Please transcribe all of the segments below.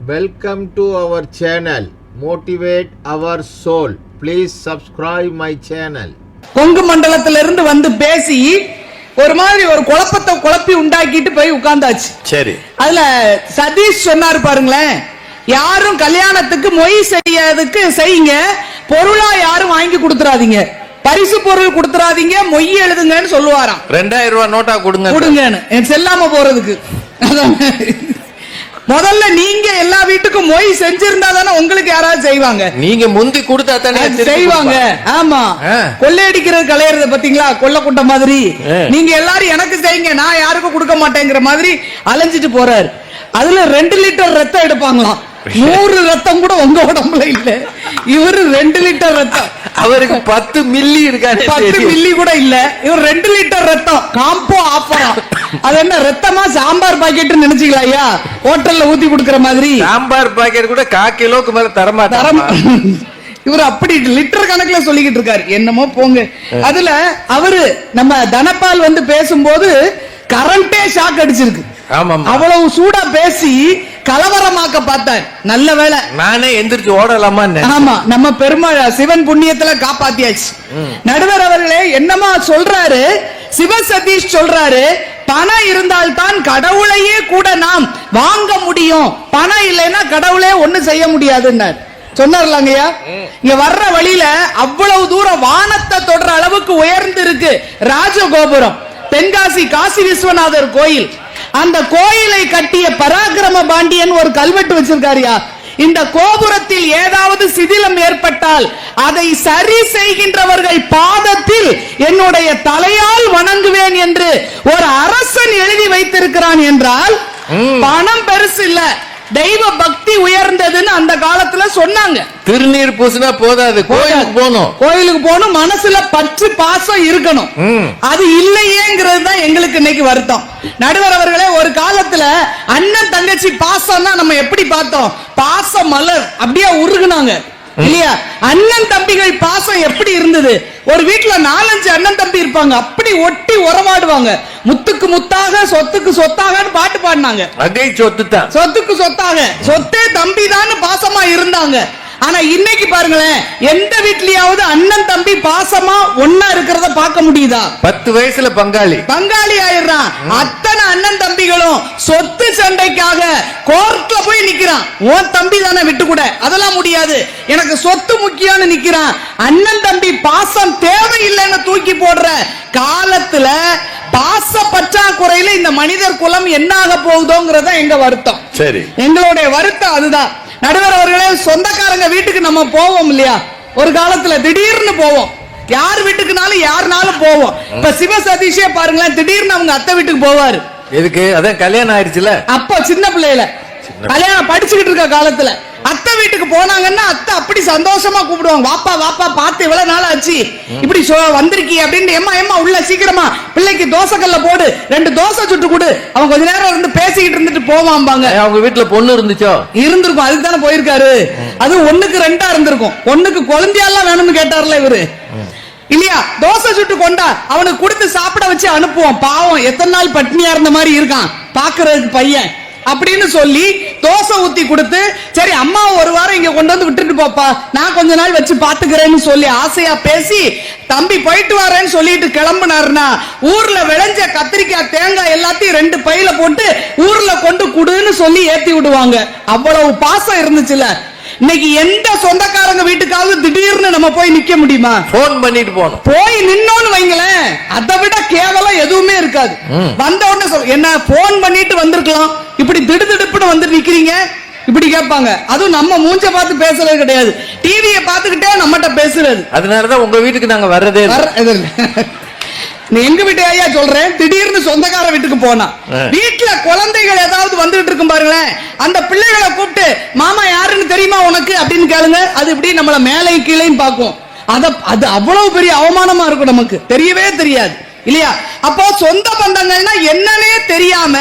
Welcome to our channel, Motivate Our Soul. Please subscribe my channel. Kongu மண்டலத்திலிருந்து வந்து பேசி ஒரு மாதிரி ஒரு குழப்பத்தை குழப்பி உண்டாக்கிட்டு போய் உட்கார்ந்தாச்சு. சரி, அதுல சதீஷ் சொன்னாரு பாருங்களேன், யாரும் கல்யாணத்துக்கு மொய் செய்யறதுக்கு செய்யுங்க, பொருளா யாரும் வாங்கி கொடுத்துறாதீங்க, பரிசு பொருள் கொடுத்துறாதீங்க, மொய் எழுதுங்கன்னு சொல்லுவாராம். 2000 ரூபாய் நோட்டா கொடுங்கன்னு செல்லாம போறதுக்கு. முதல்ல நீங்க எல்லா வீட்டுக்கும் மொய் செஞ்சிருந்தா தானே உங்களுக்கு யாராவது செய்வாங்க. நீங்க முந்தி கொடுத்தா தானே செய்வாங்க. ஆமா, கொள்ளையடிக்கிறது கலையறது பாத்தீங்களா, கொள்ள கூட்ட மாதிரி. நீங்க எல்லாரும் எனக்கு செய்யுங்க, நான் யாருக்கும் கொடுக்க மாட்டேங்கிற மாதிரி அலைஞ்சிட்டு போறாரு. அதுல 2 லிட்டர் ரத்தம் எடுப்பாங்களாம். 100 ரத்தம் கூட உங்க உடம்புல இல்ல, இவரு 2 லிட்டர் ரத்தம். அவருக்கு 10 மில்லி இருக்காரு, 10 மில்லி கூட இல்ல, இவர் 2 லிட்டர் ரத்தம் காம்போ ஆஃபரா. அது என்ன ரத்தமா சாம்பார் பாக்கெட் நினைச்சீங்களா ஐயா, ஹோட்டல்ல ஊத்தி கொடுக்கற மாதிரி? சாம்பார் பாக்கெட் கூட 1/4 கிலோக்கு மேல தரமா. இவர் அப்படி லிட்டர் கணக்குல சொல்லிக்கிட்டு இருக்காரு, என்னமோ போங்க. அதுல அவரு நம்ம தனபால் வந்து பேசும்போது கரண்டே ஷாக் அடிச்சிருக்கு. அவ்வளவு சூடா பேசி கலவரமாக்க பார்த்தார். நல்ல வேளை நானே எந்திரிச்சு ஓடலாமா. ஆமா, நம்ம பெருமாள் சிவன் புண்ணியத்துல காப்பாத்தியாச்சு. நடுவர் அவர்களே என்னமா சொல்றாரு, சிவ சதீஷ் சொல்றாரு, பணம் இருந்தால் தான் கடவுளையே கூட நாம் வாங்க முடியும், பணம் இல்லைன்னா கடவுளே ஒண்ணு செய்ய முடியாதுன்னார். சொன்னார்லாங்கய்யா, இங்க வர்ற வழியில அவ்வளவு தூரம் வானத்தை தொடர அளவுக்கு உயர்ந்து இருக்கு ராஜகோபுரம், தென்காசி காசி விஸ்வநாதர் கோயில். அந்த கோயிலை கட்டிய பராக்கிரம பாண்டியன் ஒரு கல்வெட்டு வச்சிருக்காருயா. இந்த கோபுரத்தில் ஏதாவது சிதிலம் ஏற்பட்டால் அதை சரி செய்கின்றவர்கள் பாதத்தில் என்னுடைய தலையால் வணங்குவேன் என்று ஒரு அரசன் எழுதி வைத்திருக்கிறான் என்றால் பணம் பெருசு இல்ல, தெய்வ பக்தி உயர்ந்ததுன்னு அந்த காலத்துல சொன்னாங்க. திருநீர் பூசினா போதாது, கோயிலுக்கு போகணும், மனசுல பற்று பாசம் இருக்கணும். அது இல்லையேங்கிறது தான் எங்களுக்கு இன்னைக்கு வருத்தம். நடுவர் அவர்களே, ஒரு காலத்துல அண்ணன் தங்கச்சி பாசம்னா நம்ம எப்படி பார்த்தோம், பாச மலர் அப்படியே உருகுனாங்க இல்லையா? அண்ணன் தம்பிகள் பாசம் எப்படி இருந்தது? ஒரு வீட்டுல 4-5 அண்ணன் தம்பி இருப்பாங்க, அப்படி ஒட்டி உறவாடுவாங்க. முத்துக்கு முத்தாக சொத்துக்கு சொத்தாக பாட்டு பாடினாங்க. அதே சொத்து தான், சொத்துக்கு சொத்தாக, சொத்தே தம்பி தான் பாசமா இருந்தாங்க. ஆனா இன்னைக்கு பாருங்களேன், எந்த வீட்லயாவது அண்ணன் தம்பி பாசமா ஒன்னா இருக்கிறத பார்க்க முடியுதா? 10 வயசுல பங்காளி ஆயிடுறான். அத்தனை அண்ணன் தம்பிகளும் சொத்து சண்டைக்காக கோர்ட்ல போய் நிக்கிறான். உன் தம்பி தானே விட்டு கூட, அதெல்லாம் முடியாது, எனக்கு சொத்து முக்கியம்னு நிக்கிறான். அண்ணன் தம்பி பாசம் தேவையில்லைன்னு தூக்கி போடுற காலத்துல பாச பற்றாக்குறையில இந்த மனிதர் குலம் என்ன ஆக போகுதோங்கிறத எங்க வருத்தம். சரி, எங்களுடைய வருத்தம் அதுதான். நடுவர் அவர்களே, சொந்தக்காரங்க வீட்டுக்கு நம்ம போவோம் இல்லையா, ஒரு காலத்துல திடீர்னு போவோம், யார் வீட்டுக்குனாலும் யாருனாலும் போவோம். இப்ப சிவ சதீஷே பாருங்களேன், திடீர்னு அவங்க அத்தை வீட்டுக்கு போவாரு. எதுக்கு? அதான் கல்யாணம் ஆயிடுச்சுல, அப்ப சின்ன பிள்ளையில கல்யாணம் படிச்சுக்கிட்டு இருக்க காலத்துல அத்தை வீட்டுக்கு போனாங்கன்னா அத்தை அப்படி சந்தோஷமா கூப்பிடுவாங்க, வாப்பா வாப்பா, பார்த்து இவ்வளவு நாள் ஆச்சு, இப்படி வந்திருக்கீ அப்படின்னு. எம்மா உள்ள சீக்கிரமா பிள்ளைக்கு தோசை கல்ல போடு, 2 தோசை சுட்டு கொடு. அவங்க கொஞ்ச நேரம் இருந்து பேசிக்கிட்டு இருந்துட்டு போவாம்பாங்க. அவங்க வீட்டுல பொண்ணு இருந்துச்சோ? இருந்திருக்கும், அதுக்கு தானே போயிருக்காரு. அது 1க்கு 2 இருந்திருக்கும். பொண்ணுக்கு குழந்தையெல்லாம் வேணும்னு கேட்டார்ல இவரு இல்லையா? தோசை சுட்டு கொண்டா அவனுக்கு கொடுத்து சாப்பிட வச்சு அனுப்புவோம். பாவம், எத்தனை நாள் பட்னியா இருந்த மாதிரி இருக்கான் பாக்குறதுக்கு பையன் அப்படின்னு சொல்லி தோசை ஊத்தி கொடுத்து, சரி அம்மா ஒரு வாரம் இங்க கொண்டு வந்து விட்டுட்டு போப்பா, நான் கொஞ்ச நாள் வச்சு பாத்துக்கிறேன்னு சொல்லி ஆசையா பேசி தம்பி போயிட்டு வரேன்னு சொல்லிட்டு கிளம்புனாருன்னா, ஊர்ல விளைஞ்ச கத்திரிக்காய் தேங்காய் எல்லாத்தையும் 2 பையில போட்டு ஊர்ல கொண்டு குடுன்னு சொல்லி ஏத்தி விடுவாங்க. அவ்வளவு பாசம் இருந்துச்சுல. இன்னைக்கு எந்த சொந்தக்காரங்க வீட்டுக்காவது திடீர்னு நம்ம போய் நிக்க முடியுமா? போன் பண்ணிட்டு போனோம், போய் நின்னோன்னு வைங்களேன், அதை விட கேவலம் எதுவுமே இருக்காது. வந்த உடனே சொல்ல, என்ன போன் பண்ணிட்டு வந்திருக்கலாம், இப்படி திடுதிடுப்புன்னு வந்து நிக்கிறீங்க இப்படி கேட்பாங்க. அதுவும் நம்ம மூஞ்ச பார்த்து பேசுறது கிடையாது, டிவியை பார்த்துக்கிட்டே நம்மகிட்ட பேசுறது. அதனாலதான் உங்க வீட்டுக்கு நாங்க வர்றதே. எங்க வீட்டு ஐயா சொல்றேன், திடீர்னு சொந்தக்கார வீட்டுக்கு போனா வீட்டுல குழந்தைகள் ஏதாவது வந்துட்டு இருக்கும் பாருங்களேன், அந்த பிள்ளைகளை கூப்பிட்டு மாமா யாருன்னு தெரியுமா உனக்கு அப்படின்னு கேளுங்க, அது இப்படி நம்மள மேலே கீழையும் பார்க்கும். அது அவ்வளவு பெரிய அவமானமா இருக்கும், நமக்கு தெரியவே தெரியாது இல்லையா? அப்போ சொந்த பந்தங்கள்னா என்னன்னே தெரியாம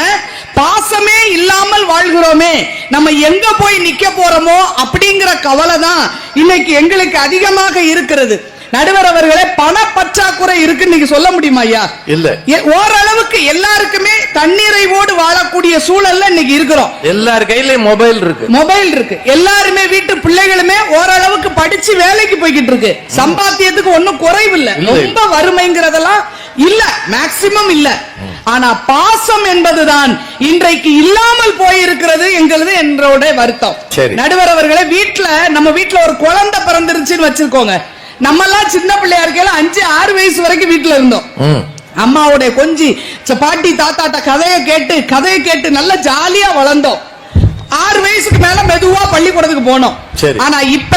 பாசமே இல்லாமல் வாழ்கிறோமே, நம்ம எங்க போய் நிக்க போறோமோ அப்படிங்கிற கவலை தான் இன்னைக்கு எங்களுக்கு அதிகமாக இருக்கிறது. நடுவர் அவர்களே, பண பற்றாக்குறை இருக்குன்னு நீங்க சொல்ல முடியுமா ஐயா? இல்ல. ஓரளவுக்கு எல்லாருக்குமே தன்னிறைவோடு வாழக்கூடிய சூழல்ல இன்னைக்கு இருக்கிறோம். எல்லார் கையிலயும் மொபைல் இருக்கு. எல்லாருமே வீட்டு பிள்ளைகளுமே ஓரளவுக்கு படிச்சு வேலைக்கு போய்கிட்டு இருக்கு. சம்பாத்தியத்துக்கு ஒண்ணும் குறைவில்லை. ரொம்ப வறுமைங்கிறதெல்லாம் இல்ல, மேக்சிமம் இல்ல. ஆனா பாசம் என்பதுதான் இன்றைக்கு இல்லாமல் போயிருக்கிறது என்கிறது என்னோட வருத்தம். நடுவர் அவர்களே, நம்ம வீட்டுல ஒரு குழந்தை பிறந்துருச்சுன்னு வச்சிருக்கோங்க. நம்ம எல்லாம் சின்ன பிள்ளையா இருக்கையில 5-6 வயசு வரைக்கும் வீட்டுல இருந்தோம். அம்மாவுடைய கொஞ்சி பாட்டி தாத்தாட்ட கதையை கேட்டு நல்லா ஜாலியா வளர்ந்தோம். 6 வயசுக்கு மேல மெதுவா பள்ளிக்கூடத்துக்கு போனோம். ஆனா இப்ப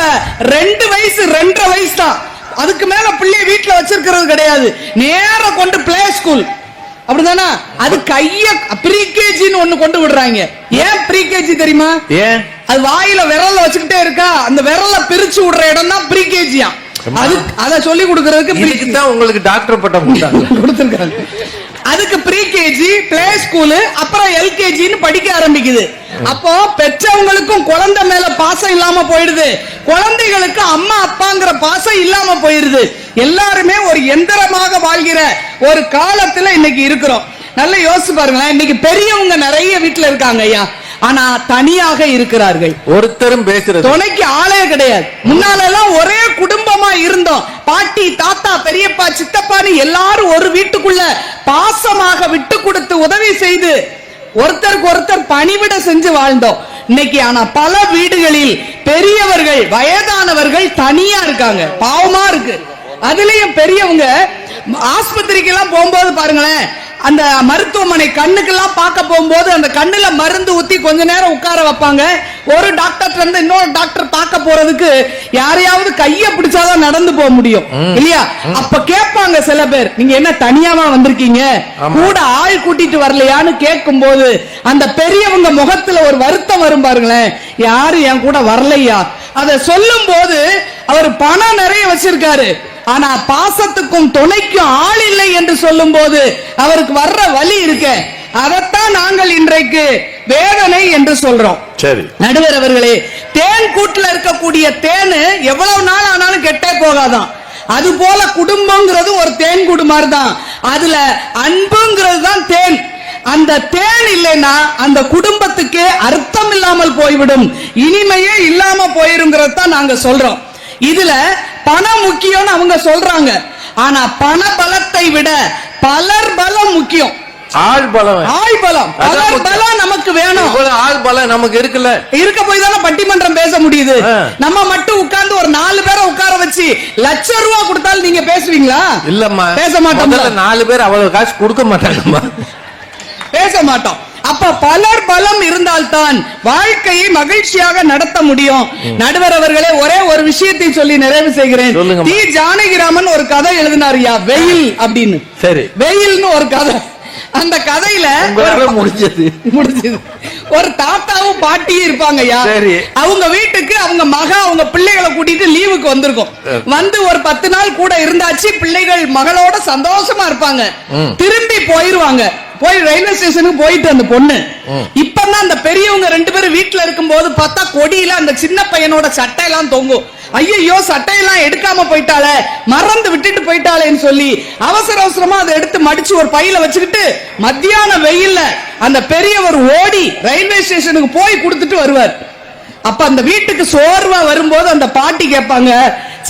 2 வயசு 2.5 வயசு தான். அதுக்கு மேல பிள்ளைய வீட்டுல வச்சிருக்கிறது கிடையாது. நேரம் கொண்டு பிளே ஸ்கூல், அப்படிதானா? அது ப்ரீ கேஜின்னு ஒண்ணு கொண்டு விடுறாங்க. ஏன் ப்ரீ கேஜி தெரியுமா? அது வாயில விரல்ல வச்சுக்கிட்டே இருக்கா, அந்த விரல்ல பிரிச்சு விடுற இடம் தான் ப்ரீ கேஜியா. அத சொல்லி கொடுக்கறதுக்கு உங்களுக்கு டாக்டர் பட்டம் கொடுத்திருக்காங்க. அதுக்கு ப்ரீ கேஜி, பிளே ஸ்கூல், அப்புறம் எல்கேஜின்னு படிக்க ஆரம்பிக்குது. அப்போ பெற்றவங்களுக்கும் குழந்தை மேல பாசம் இல்லாம போயிடுது, குழந்தைகளுக்கு அம்மா அப்பாங்கிற பாசம் இல்லாம போயிருது. எல்லாருமே ஒரு எந்திரமாக வாழ்கிற ஒரு காலத்துல இன்னைக்கு இருக்கிறோம். நல்லா யோசிச்சு பாருங்களேன். இன்னைக்கு பெரியவங்க நிறைய வீட்டுல இருக்காங்க ஐயா, ஆனா தனியாக இருக்கிறார்கள். ஒருத்தரும் பேசுறது துணைக்கு ஆளே கிடையாது. முன்னால எல்லாம் ஒரே குடும்பமா இருந்தோம். பாட்டி தாத்தா பெரியப்பா சித்தப்பான்னு எல்லாரும் ஒரு வீட்டுக்குள்ள பாசமாக விட்டு கொடுத்து உதவி செய்து ஒருத்தருக்கு ஒருத்தர் பணிவிட செஞ்சு வாழ்ந்தோம். இன்னைக்கு ஆனா பல வீடுகளில் பெரியவர்கள் வயதானவர்கள் தனியா இருக்காங்க. பாவமா இருக்கு. அதுலயும் பெரியவங்க ஆஸ்பத்திரிக்கு எல்லாம் போகும்போது பாருங்களேன், அந்த மருத்துவமனை கண்ணுக்கெல்லாம் பார்க்க போகும்போது அந்த கண்ணுல மருந்து ஊத்தி கொஞ்ச நேரம் உட்கார வைப்பாங்க. ஒரு டாக்டர் இருந்து இன்னொரு டாக்டர் பார்க்க போறதுக்கு யாரையாவது கைய பிடிச்சாதான் நடந்து போக முடியும் இல்லையா? அப்ப கேட்பாங்க சில பேர், நீங்க என்ன தனியாவா வந்திருக்கீங்க, கூட ஆள் கூட்டிட்டு வரலையான்னு கேட்கும் போது அந்த பெரியவங்க முகத்துல ஒரு வருத்தம் வரும் பாருங்களேன். யாரு என் கூட வரலையா? அத சொல்லும் போது அவர் பணம் நிறைய வச்சிருக்காரு, ஆனா பாசத்துக்கும் துணைக்கும் ஆள் இல்லை என்று சொல்லும் போது அவருக்கு வர்ற வலி இருக்க, அதைத்தான் நாங்கள் இன்றைக்கு வேதனை என்று சொல்றோம். சரி நடுவர் அவர்களே, தேன் கூட்டுல இருக்கக்கூடிய தேனு எவ்வளவு நாள் ஆனாலும் கெட்டே போகாதான். அது போல குடும்பம்ங்கிறது ஒரு தேன் கூடு மாதிரி தான். அதுல அன்புங்கிறது தான் தேன். அந்த தேன் இல்லைன்னா அந்த குடும்பத்துக்கு அர்த்தம் இல்லாமல் போய்விடும், இனிமையே இல்லாம போயிருங்கிறது தான் நாங்க சொல்றோம். இதுல பணம் முக்கியம்னு அவங்க சொல்றாங்க, ஆனா பண பலத்தை விட பலர் பலம் முக்கியம். ஆள் பலம் பலர் பலம் நமக்கு வேணும். ஆள் பலம் நமக்கு இருக்குல்ல, இருக்க போய் தானே பட்டிமன்றம் பேச முடியுது. நம்ம மட்டும் உட்கார்ந்து ஒரு 4 பேரை உட்கார வச்சு ₹1,00,000 கொடுத்தாலும் நீங்க பேசுவீங்களா? இல்லம்மா, பேச மாட்டோம். 4 பேர் அவ்வளவு காசு கொடுக்க மாட்டாங்கம்மா, பேச மாட்டோம். அப்ப பலர் பலம் இருந்தால்தான் வாழ்க்கையை மகிழ்ச்சியாக நடத்த முடியும். நடுவர் அவர்களே, ஒரே ஒரு விஷயத்தை சொல்லி நிறைவு செய்கிறேன். தி ஜானகிராமன் ஒரு கதை எழுதினாரியா, வெயில் அப்படின்னு. சரி, வெயில்னு ஒரு கதை. அந்த கதையில முடிஞ்சது ஒரு தாத்தாவும் பாட்டியும் இருப்பாங்க. அவங்க வீட்டுக்கு அவங்க அவங்க பிள்ளைகளை கூட்டிட்டு லீவுக்கு வந்திருக்கும். வந்து ஒரு 10 நாள் கூட இருந்தாச்சு. பிள்ளைகள் மகளோட சந்தோஷமா இருப்பாங்க. திரும்பி போயிருவாங்க. போய் ரயில்வே ஸ்டேஷனுக்கு போயிட்டு அந்த பொண்ணு இப்பதான் அந்த பெரியவங்க 2 பேரும் வீட்டுல இருக்கும் போது பார்த்தா கொடியில அந்த சின்ன பையனோட சட்டையெல்லாம் தொங்கும். ஐயோ, சட்டையெல்லாம் எடுக்காம போயிட்டாளே, மறந்து விட்டுட்டு போயிட்டாளேன்னு சொல்லி அவசர அவசரமா அதை எடுத்து மடிச்சு ஒரு பையில வச்சுக்கிட்டு மத்தியான வெயில்ல அந்த பெரியவர் ஓடி ரயில்வே ஸ்டேஷனுக்கு போய் கொடுத்துட்டு வருவார். அப்ப அந்த வீட்டுக்கு சோர்வா வரும்போது அந்த பாட்டி கேட்பாங்க,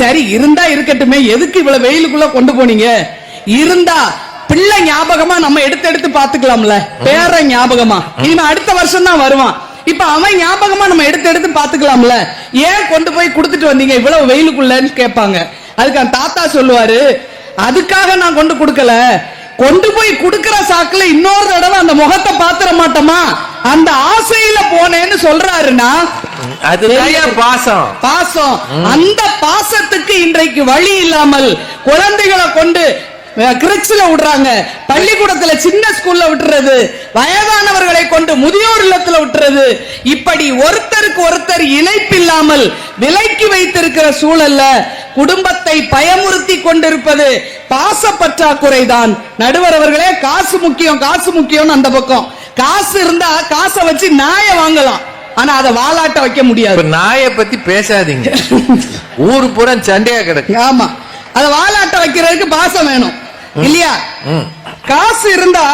சரி இருந்தா இருக்கட்டுமே, எதுக்கு இவ்வளவு வெயிலுக்குள்ள கொண்டு போனீங்க? இருந்தா பிள்ளை ஞாபகமா நம்ம எடுத்து பாத்துக்கலாம்ல, பேர ஞாபகமா, இனிமே அடுத்த வருஷம் தான் வருவான், இப்ப அவன் ஞாபகமா நம்ம எடுத்து பாத்துக்கலாம்ல, ஏன் கொண்டு போய் கொடுத்துட்டு வந்தீங்க இவ்வளவு வெயிலுக்குள்ளன்னு கேட்பாங்க. அதுக்கு அந்த தாத்தா சொல்லுவாரு, அதுக்காக நான் கொண்டு கொடுக்கல, கொண்டு போய் கொடுக்கிற சாக்குல இன்னொரு தடவை அந்த முகத்தை பாத்துற மாட்டோமா, அந்த ஆசையில போனேன்னு சொல்றாருன்னா அது பாசம். அந்த பாசத்துக்கு இன்றைக்கு வழி இல்லாமல் குழந்தைகளை கொண்டு கிறிஸ்துல விடுறாங்க, பள்ளிக்கூடத்துல சின்ன ஸ்கூல்ல விட்டுறது, வயதானவர்களை கொண்டு முதியோர் இல்லத்துல விட்டுறது. இப்படி ஒருத்தருக்கு ஒருத்தர் இணைப்பில்லாமல் விலக்கி வைத்திருக்கிற சூழல்ல குடும்பத்தை பயமுறுத்தி கொண்டிருப்பது பாச பற்றாக்குறைதான். நடுவர் அவர்களே, காசு முக்கியம் அந்த பக்கம். காசு இருந்தா காசை வச்சு நாயை வாங்கலாம், ஆனா அதை வாலாட்ட வைக்க முடியாது. நாயை பத்தி பேசாதீங்க, ஊரு பூரா சண்டையா கிடக்கு. ஆமா, அதை வாலாட்ட வைக்கிறதுக்கு பாசம் வேணும் இல்லையா? காசு இருந்தா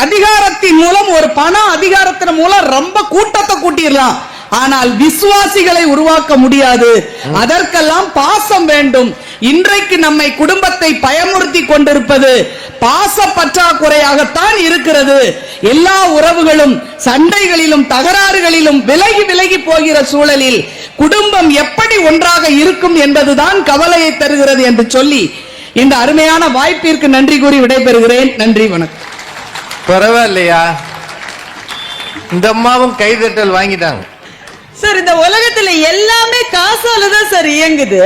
அதிகாரத்தின் மூலம், ஒரு பணம் அதிகாரத்தின் மூலம் ரொம்ப கூட்டத்தை கூட்டிடலாம். ஆனால் விசுவாசிகளை உருவாக்க முடியாது. அதற்கெல்லாம் பாசம் வேண்டும். இன்றைக்கு நம்மை குடும்பத்தை பயமுறுத்தி கொண்டிருப்பது பாச பற்றாக்குறையாகத்தான் இருக்கிறது. எல்லா உறவுகளும் சண்டைகளிலும் தகராறுகளிலும் விலகி விலகி போகிற சூழலில் குடும்பம் எப்படி ஒன்றாக இருக்கும் என்பதுதான் கவலையை தருகிறது என்று சொல்லி இந்த அருமையான வாய்ப்பிற்கு நன்றி கூறி விடைபெறுகிறேன். நன்றி, வணக்கம். பரவாயில்லையா, இந்த அம்மாவும் கைதட்டல் வாங்கிட்டாங்க. சார், இந்த உலகத்துல எல்லாமே காசால தான் சார் இயங்குது.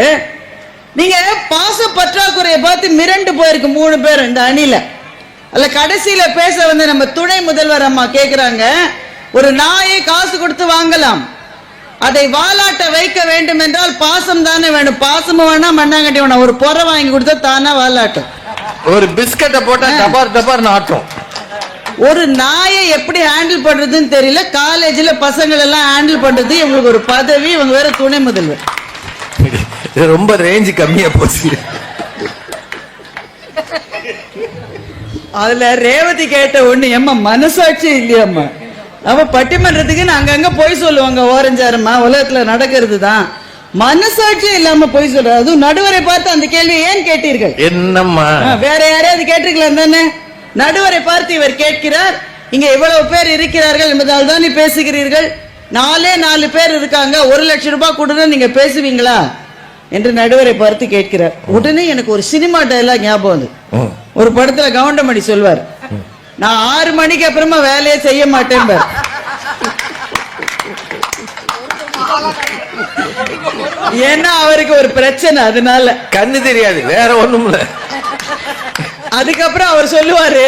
நீங்க பாச பற்றாக்குறையை பார்த்து மிரண்டு போயிருக்கு 3 பேர் இந்த அணில. அல்ல, கடைசியில பேச வந்து நம்ம துணை முதல்வர் அம்மா கேக்குறாங்க, ஒரு நாயை காசு கொடுத்து வாங்கலாம், அதை வாலாட்ட வைக்க வேண்டும் என்றால் பாசம் தானே வேணும். பாசமும் வேணாம், மண்ணாங்கட்டி வேணாம், ஒரு பொறை வாங்கி கொடுத்தா தானா வாலாட்டும். ஒரு பிஸ்கட்டை போட்டா டபார் டபார் நாட்டும். ஒரு நாயை எப்படி ஹேண்டில் பண்றதுன்னு தெரியல. காலேஜ்ல பசங்கள் எல்லாம் ஹேண்டில் பண்றது இவங்களுக்கு ஒரு பதவி, இவங்க வேற துணை முதல்வர். ரொம்ப ரேஞ்ச் கம்மியா போச்சு. அதுல ரேவதி கேட்ட ஒண்ணு, எம்மா மனசாட்சி இல்லையம்மா, அவ பட்டிமன்றத்துக்கு அங்கங்க போய் சொல்லுவாங்க, ஓரஞ்சாரம்மா உலகத்துல நடக்கிறது தான். மனசாட்சி இல்லாம போய் சொல்ற, அதுவும் நடுவரை பார்த்து அந்த கேள்வியை ஏன் கேட்டீர்கள்? என்னம்மா, வேற யாரையாவது கேட்டிருக்கலாம் தானே? நடுவரை பார்த்து இவர் கேட்கிறார், இங்க இவ்வளவு பேர் இருக்கிறார்கள் என்பதால் தான் நீ பேசுகிறீர்கள், 4 பேர் இருக்காங்க, 1 லட்சம் ரூபாய் கொடுங்க, நீங்க பேசுவீங்களா என்று நடுவரை பார்த்து கேட்கிறார். உடனே எனக்கு ஒரு சினிமா டயலாக் ஞாபகம் வந்து, ஒரு படத்துல கவுண்டமணி சொல்வார், நான் 6 மணிக்கு அப்புறமா வேலையை செய்ய மாட்டேன். ஏன்னா அவருக்கு ஒரு பிரச்சனை, அதனால கண்ணு தெரியாது, வேற ஒண்ணும் இல்ல. அதுக்கப்புறம் அவர் சொல்லுவாரு,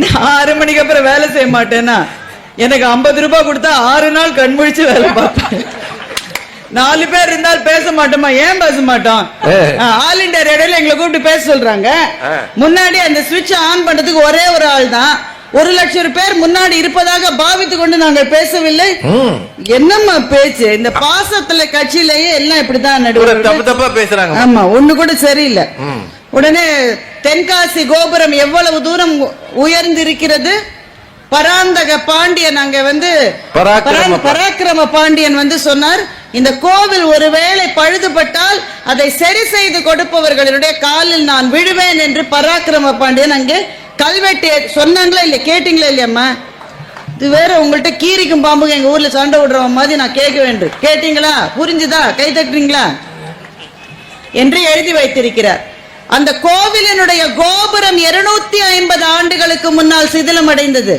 நான் 6 மணிக்கு அப்புறம் வேலை செய்ய மாட்டேன்னா எனக்கு 50 ரூபாய் கொடுத்தா 6 நாள் கண்முழிச்சு வேலை பார்ப்பேன். 4 பேர் இருந்தால் பேச மாட்டோமா? ஏன் பேச மாட்டோம்? ஆல் இண்டியா ரேடியோல எங்களை கூப்பிட்டு பேச சொல்றாங்க. முன்னாடி அந்த சுவிட்ச் ஆன் பண்றதுக்கு ஒரே ஒரு ஆள் தான். 1 லட்சம் பேர் முன்னாடி இருப்பதாக பாவித்து கொண்டு நாங்கள் பேசவில்லை. என்னம்மா பேச்சு? இந்த பாசத்துல கட்சியிலேயே எல்லாம் இப்படிதான் நடுவர் பேசுறாங்க. ஆமா, ஒண்ணு கூட சரியில்லை. உடனே தென்காசி கோபுரம் எவ்வளவு தூரம் உயர்ந்திருக்கிறது. பராந்தக பாண்டியன் அங்க வந்து பராக்கிரம பாண்டியன் வந்து சொன்னார், இந்த கோவில் ஒருவேளை பழுதுபட்டால் அதை சரி செய்து கொடுப்பவர்களுடைய காலில் நான் விழுவேன் என்று பராக்கிரம பாண்டியன் அங்கே கல்வெட்டு சொன்னாங்களா இல்லையா? கேட்டீங்களா இல்லையம்மா? இது வேற, உங்கள்கிட்ட கீரிக்கும் பாம்புங்க எங்க ஊர்ல சண்டை விடுறவன் மாதிரி நான் கேட்க வேண்டும். கேட்டீங்களா? புரிஞ்சுதா? கை தட்டுறீங்களா என்று எழுதி வைத்திருக்கிறார். அந்த கோவிலினுடைய கோபுரம் 250 ஆண்டுகளுக்கு முன்னால் சிதிலம் அடைந்தது.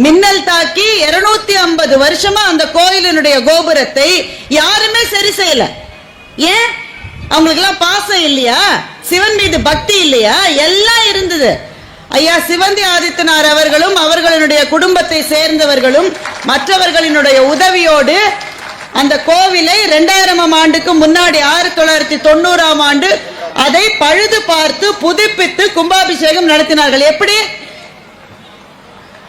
மின்னல் தாக்கி 250 வருஷமா அந்த கோயிலினுடைய கோபுரத்தை யாருமே சரி செய்யல. ஏன்? அவங்களுக்கு எல்லாம் பாசம் இல்லையா? சிவன் மீது பக்தி இல்லையா? எல்லாம் இருந்தது. ஐயா சிவந்தி ஆதித்தனார் அவர்களும் அவர்களுடைய குடும்பத்தை சேர்ந்தவர்களும் மற்றவர்களினுடைய உதவியோடு அந்த கோவிலை 2000ஆம் ஆண்டுக்கு முன்னாடி 1990ஆம் ஆண்டு அதை பழுது பார்த்து புதுப்பித்து கும்பாபிஷேகம் நடத்தினார்கள். எப்படி?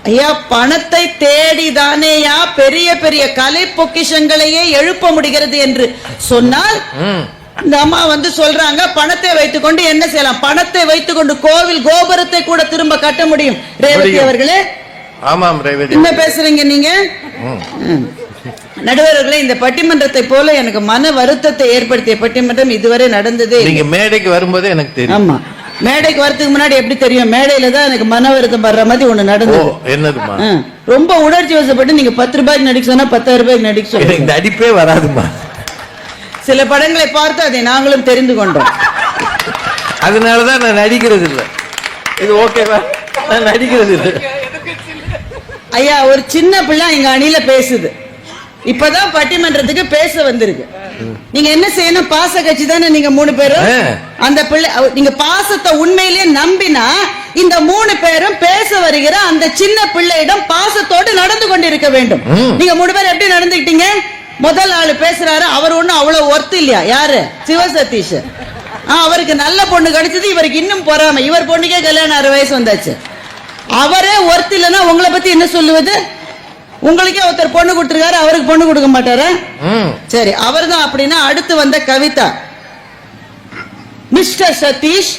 ஐயா, பணத்தை தேடிதானேயா பெரிய பெரிய கலை பொக்கிஷங்களையே எழுப்ப முடிகிறது என்று சொன்னால், இந்த அம்மா வந்து சொல்றாங்க, பணத்தை வைத்துக் கொண்டு என்ன செய்யலாம்? பணத்தை வைத்துக் கொண்டு கோவில் கோபுரத்தை கூட திரும்ப கட்ட முடியும். ரேவதி அவர்களே, ஆமாம் ரேவதி, என்ன பேசுறீங்க நீங்க? நடுவர்களே, இந்த பட்டிமன்றத்தை போல எனக்கு மன வருத்தத்தை ஏற்படுத்திய பட்டிமன்றம் இதுவரை நடந்ததே. நீங்க மேடைக்கு வரும்போது எனக்கு தெரியும். ஆமா, மேடைக்கு வரதுக்கு முன்னாடி எப்படி தெரியும்? மேடையில தான் எனக்கு மன வருத்தம் படுற மாதிரி ஒண்ணு நடந்தது. என்னதுமா? ரொம்ப உணர்ச்சி வசப்பட்டு நீங்க 10 ரூபாய்க்கு நடிக்க சொன்னா 10,000 ரூபாய்க்கு நடிக்க சொல்லுங்க. நடிப்பே வராதுமா. சில படங்களை பார்த்து அதை நாங்களும் தெரிந்து கொண்டோம். அதனாலதான் நான் நடிக்கிறது இல்லை. இது ஓகேவா? நான் நடிக்கிறது இல்லை. ஐயா, ஒரு சின்ன பிள்ளை எங்க அணியில பேசுது. இப்பதான் பட்டிமன்றத்துக்கு பேச வந்திருக்கு. நீங்க என்ன செய்யணும்? பாச கட்சி தானே நீங்க 3 பேரும். அந்த பிள்ளை, நீங்க பாசத்தை உண்மையிலேயே நம்பினா இந்த 3 பேரும் பேச வருகிற அந்த சின்ன பிள்ளையிடம் பாசத்தோடு நடந்து கொண்டிருக்க வேண்டும். நீங்க 3 பேர் எப்படி நடந்துக்கிட்டீங்க? முதல் ஆளு பேசுறாரு, அவர் ஒண்ணும் அவ்வளவு ஒர்த்து இல்லையா? யாரு? சிவசதீஷ். அவருக்கு நல்ல பொண்ணு கிடைச்சது, இவருக்கு இன்னும் பொறாம. இவர் பொண்ணுக்கே கல்யாணம் 6 வயசு வந்தாச்சு. அவரே ஒர்த்து இல்லைன்னா உங்களை பத்தி என்ன சொல்லுவது? உங்களுக்கே ஒருத்தர் பொண்ணு கொடுத்துருக்காரு, அவருக்கு பொண்ணு கொடுக்க மாட்டாரு. சரி, அவர் தான் அப்படின்னா அடுத்து வந்த கவிதா. மிஸ்டர் சதீஷ்.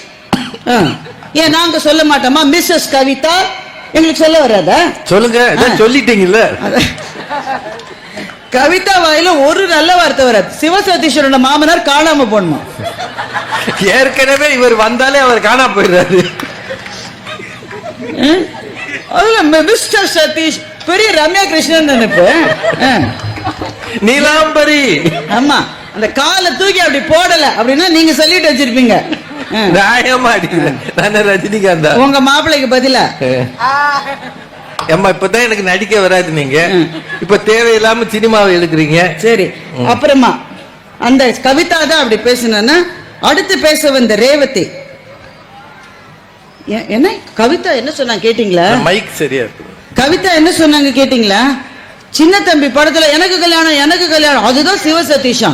ஏன் நாங்க சொல்ல மாட்டோமா மிஸ்ஸஸ் கவிதா? எங்களுக்கு சொல்ல வராதா? சொல்லுங்க, சொல்லிட்டீங்கல்ல. கவிதா வாயில ஒரு நல்ல வார்த்தை வராது. சிவசதீஷனோட மாமனார் காணாம போடணும். ஏற்கனவே இவர் வந்தாலே அவர் காணாம போயிடுறாரு. மிஸ்டர் சதீஷ் பெரிய ரம்யா கிருஷ்ணன் நினைப்பு. நீலாம்பரி. ஆமா, அந்த காலை தூக்கி அப்படி போடல அப்படின்னா நீங்க சொல்லிட்டு வச்சிருப்பீங்க. ரஜினிகாந்தா உங்க மாப்பிள்ளைக்கு பதிலா. அம்மா இப்பதான் எனக்கு நடிக்க வராது, நீங்க இப்ப தேவையில்லாம சினிமாவை எடுக்கிறீங்க. சரி, அப்புறமா அந்த கவிதா தான் அப்படி பேசினா, அடுத்து பேச வந்த ரேவதி என்ன கவிதா என்ன சொன்னாங்க கேட்டீங்களா? மைக் சரியா இருக்கு. கவிதா என்ன சொன்னாங்க கேட்டீங்களா? சின்ன தம்பி படத்துல எனக்கு கல்யாணம் எனக்கு கல்யாணம், அதுதான் சிவசதீஷா.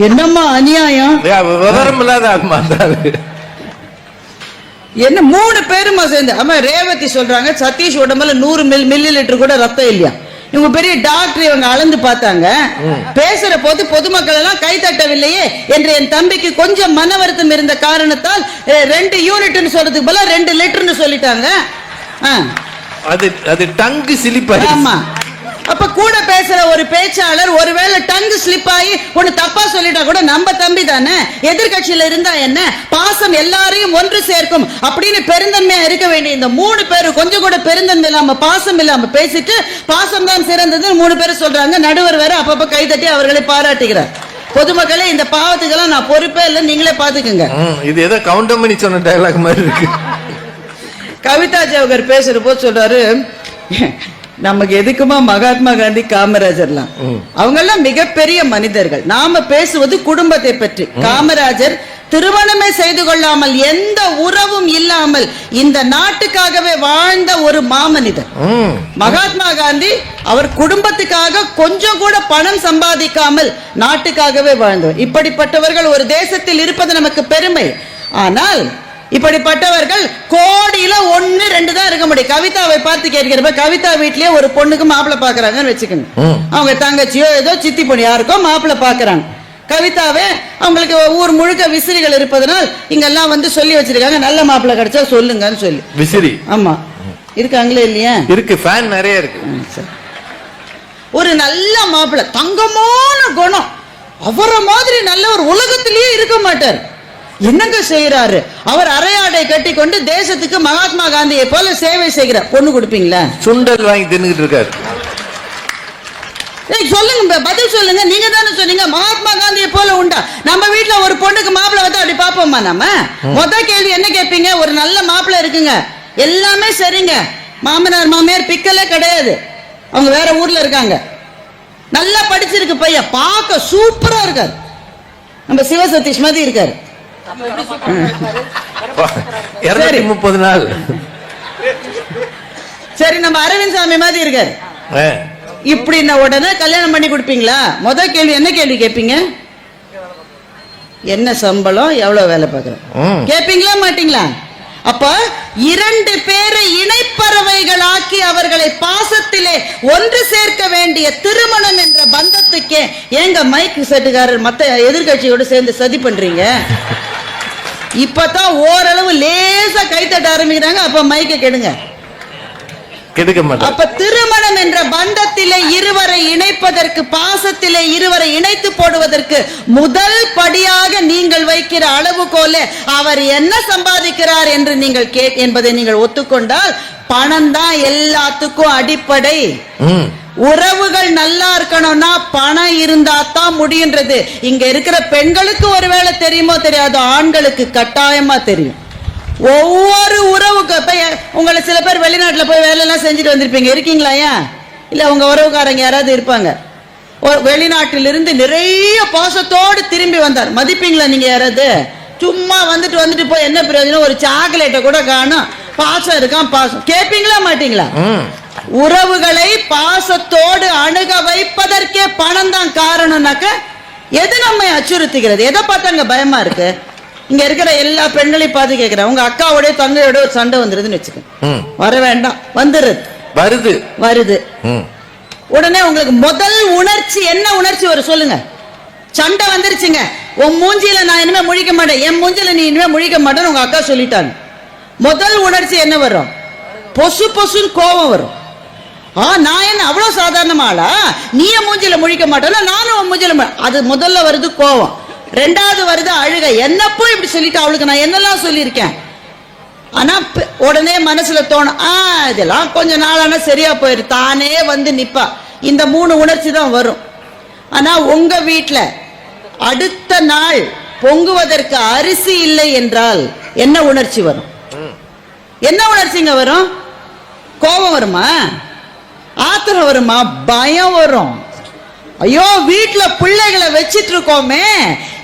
என்னம்மா அநியாயம், விவரம் இல்லாத என்ன 3 பேருமா சேர்ந்து. ஆமா, ரேவதி சொல்றாங்க சதீஷ் உடம்புல 100 மில்லி லிட்டர் கூட ரத்தம் இல்லையா. இவங்க பெரிய டாக்டர், இவங்க அளந்து பார்த்தாங்க. பேசுற போது பொதுமக்கள் எல்லாம் கை தட்டவில்லையே என்று என் தம்பிக்கு கொஞ்சம் மன வருத்தம் இருந்த காரணத்தால் 2 யூனிட்னு சொல்றதுக்கு பதிலா 2 லிட்டர்னு சொல்லிட்டாங்க. அது டங்கு ஸ்லிப். ஆமா, அப்ப கூட பேசுற ஒரு பேச்சாளர் ஒருவேளை டங்கு ஸ்லிப் ஆகி ஒன்னு தப்பா சொல்லிட்டா கூட நம்ம தம்பி தானே, எதிர்கட்சியில இருந்தா என்ன, பாசம் எல்லாரையும் ஒன்று சேர்க்கும் அப்படின்னு பெருந்தன்மையா இருக்க வேண்டிய இந்த 3 பேரும் கொஞ்சம் கூட பெருந்தன்மை இல்லாம பாசம் இல்லாம பேசிட்டு பாசம் தான் சிறந்தது 3 பேரும் சொல்றாங்க. நடுவர் வேற அப்பப்ப கைதட்டி அவர்களை பாராட்டுகிறார். பொதுமக்களே, இந்த பாவத்துக்கெல்லாம் நான் பொறுப்பே இல்லை, நீங்களே பாத்துக்கோங்க. இது ஏதோ கவுண்டமணி சொன்ன டயலாக் மாதிரி இருக்கு. கவிதா ஜவஹர் பேசுற போது சொல்றாரு, நமக்கு எதுக்குமா மகாத்மா காந்தி காமராஜர்லாம், அவங்க எல்லாம் மிகப்பெரிய மனிதர்கள். நாம பேசுவது குடும்பத்தை பற்றி. காமராஜர் திருமணமே செய்து கொள்ளாமல் எந்த உறவும் இல்லாமல் இந்த நாட்டுக்காகவே வாழ்ந்த ஒரு மாமனிதர். மகாத்மா காந்தி அவர் குடும்பத்துக்காக கொஞ்சம் கூட பணம் சம்பாதிக்காமல் நாட்டுக்காகவே வாழ்ந்தவர். இப்படிப்பட்டவர்கள் ஒரு தேசத்தில் இருப்பது நமக்கு பெருமை. ஆனால் இப்படிப்பட்டவர்கள் கோடியில 1 2 தான் இருக்க முடியும். கவிதாவை பார்த்து கேட்கிறப்ப கவிதா வீட்லயே ஒரு பொண்ணுக்கு மாப்பிள்ளை பாக்குறாங்கன்னு வச்சுக்கணும். அவங்க தங்கச்சியோ ஏதோ சித்தி பொண்ணு யாருக்கோ மாப்பிள்ளை பாக்குறாங்க. கவிதாவே அவங்களுக்கு ஊர் முழுக்க விசிறிகள் இருப்பதனால் இங்கெல்லாம் வந்து சொல்லி வச்சிருக்காங்க, நல்ல மாப்பிள்ளை கிடைச்சா சொல்லுங்கன்னு சொல்லி. விசிறி? ஆமா, இருக்காங்களே இல்லையா? இருக்கு, ஃபேன் நிறைய இருக்கு. ஒரு நல்ல மாப்பிள்ளை, தங்கமான குணம், அவரை மாதிரி நல்ல ஒரு உலகத்திலேயே இருக்க மாட்டார். என்னங்க செய்யறாரு அவர்? அரையாடை கட்டி கொண்டு தேசத்துக்கு மகாத்மா காந்தியை போல சேவை செய்கிறார். பொண்ணு கொடுப்பீங்களா? சுண்டல் வாங்கி தின்னுகிட்டு இருக்காரு. சொல்லுங்க, பதில் சொல்லுங்க. நீங்க தானே சொன்னீங்க மகாத்மா காந்தியை போல உண்டா? நம்ம வீட்டுல ஒரு பொண்ணுக்கு மாப்பிள்ளை வந்து அப்படி பாப்போமா? நம்ம முத கேள்வி என்ன கேட்பீங்க? ஒரு நல்ல மாப்பிள்ளை இருக்குங்க, எல்லாமே சரிங்க, மாமனார் மாமியார் பிக்கலே கிடையாது, அவங்க வேற ஊர்ல இருக்காங்க, நல்லா படிச்சிருக்கு பையன், பார்க்க சூப்பரா இருக்காரு, நம்ம சிவசதீஷ் மாதிரி இருக்காரு. 230 நாள். சரி, நம்ம அரவிந்த் சாமி மாதிரி இருக்காரு. இப்படி உடனே கல்யாணம் பண்ணி கொடுப்பீங்களா? முத கேள்வி என்ன கேள்வி கேட்பீங்க? என்ன சம்பளம், எவ்வளவு வேலை பார்க்கறேன் கேட்பீங்களா மாட்டீங்களா? அப்ப 2 பேரை இணைப்பறவைகள் ஆக்கி அவர்களை பாசத்திலே ஒன்று சேர்க்க வேண்டிய திருமணம் என்ற பந்தத்துக்கே ஏங்க மைக் செட்டுக்காரர் மத்த எதிர்கட்சியோடு சேர்ந்து சதி பண்றீங்க? இப்பதான் ஓரளவு லேசா கைத்தட்ட ஆரம்பிக்கிறாங்க, அப்ப மைக்க கெடுங்க. அப்ப திருமணம் என்ற பந்தத்திலே இருவரை இணைப்பதற்கு, பாசத்திலே இருவரை இணைத்து போடுவதற்கு முதல் படியாக நீங்கள் வைக்கிற அளவுகோல அவர் என்ன சம்பாதிக்கிறார் என்று நீங்கள் என்பதை நீங்கள் ஒத்துக்கொண்டால் பணம் தான் எல்லாத்துக்கும் அடிப்படை. உறவுகள் நல்லா இருக்கணும்னா பணம் இருந்தா தான் முடியுன்றது இங்க இருக்கிற பெண்களுக்கு ஒருவேளை தெரியுமோ தெரியாதோ, ஆண்களுக்கு கட்டாயமா தெரியும். ஒவ்வொரு உறவுக்கு உங்களை சில பேர் வெளிநாட்டுல போய் வேலை எல்லாம் செஞ்சுட்டு வந்திருப்பீங்க, இருக்கீங்களா? ஏன் இல்ல உங்க உறவுக்காரங்க யாராவது இருப்பாங்க, வெளிநாட்டிலிருந்து நிறைய பாசத்தோடு திரும்பி வந்தார், மதிப்பீங்களா நீங்க? யாராவது சும்மா வந்துட்டு போய் என்ன பிரயோஜனம், ஒரு சாக்லேட்டை கூட காணும், பாசம் இருக்கான், பாசம் கேட்பீங்களா மாட்டீங்களா? உறவுகளை பாசத்தோடு அணுக வைப்பதற்கே பணம் தான் காரணம்னாக்க எது நம்மை அச்சுறுத்துகிறது? எதை பார்த்தாங்க பயமா இருக்கு? இங்க இருக்கிற எல்லா பெண்களையும் பார்த்து கேட்கிறேன், உங்க அக்காவோட தங்கையோட ஒரு சண்டை வந்துருதுன்னு வச்சுக்க, வர வேண்டாம், வருது. உடனே உங்களுக்கு முதல் உணர்ச்சி என்ன உணர்ச்சி வரும் சொல்லுங்க? சண்டை வந்துருச்சுங்க. உன் மூஞ்சியில நான் இனிமே முழிக்க மாட்டேன், என் மூஞ்சில நீ இனிமே முழிக்க மாட்டேன்னு உங்க அக்கா சொல்லிட்டாங்க. முதல் உணர்ச்சி என்ன வரும்? பொசு பொசுன்னு கோபம் வரும். நான் என்ன அவ்வளவு சாதாரணமாளா, நீ என் மூஞ்சில முழிக்க மாட்டேன்னா நானும் உன் மூஞ்சில. அது முதல்ல வருது கோபம். ரெண்டாவது வருது அழுக. என்னப்போ இப்படி சொல்லிட்டு அவளுக்கு நான் என்னெல்லாம் சொல்லியிருக்கேன். ஆனா உடனே மனசுல தோணும், இதெல்லாம் கொஞ்ச நாளான சரியா போயிரு, தானே வந்து நிப்பா. இந்த 3 உணர்ச்சி தான் வரும். ஆனா உங்க வீட்டுல அடுத்த நாள் பொங்குவதற்கு அரிசி இல்லை என்றால் என்ன உணர்ச்சி வரும்? என்ன உணர்ச்சிங்க வரும்? கோபம் வருமா? ஆத்திரம் வருமா? பயம் வரும். ஐயோ, வீட்டுல பிள்ளைகளை வச்சிட்டு இருக்கோமே,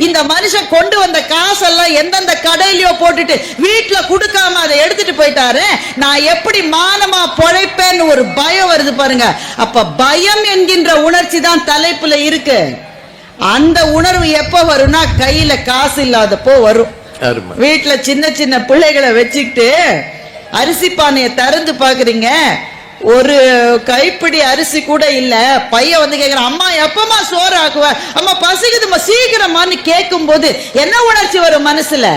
இந்த மனுஷன் கொண்டு வந்த காசெல்லாம் எந்தெந்த கடையிலயோ போட்டுட்டு வீட்டுல கொடுக்காம அதை எடுத்துட்டு போயிட்டாரு, நான் எப்படி மானமா பொழைப்பேன்னு ஒரு பயம் வருது பாருங்க. அப்ப பயம் என்கின்ற உணர்ச்சி தான் தலைப்புல இருக்கு. அந்த உணர்வு எப்ப வரும்னா கையில காசு இல்லாதப்போ வரும். வீட்டுல சின்ன சின்ன பிள்ளைகளை வச்சுக்கிட்டு அரிசி பானையை திறந்து பாக்குறீங்க, ஒரு கைப்பிடி அரிசி கூட இல்ல. பையன் வந்து கேக்குறான், அம்மா எப்பமா சோறு ஆக்குவ? அம்மா பசிக்குதுமா சீக்கிரமான்னு கேட்கும் போது என்ன உணர்ச்சி வரும்? மனசுல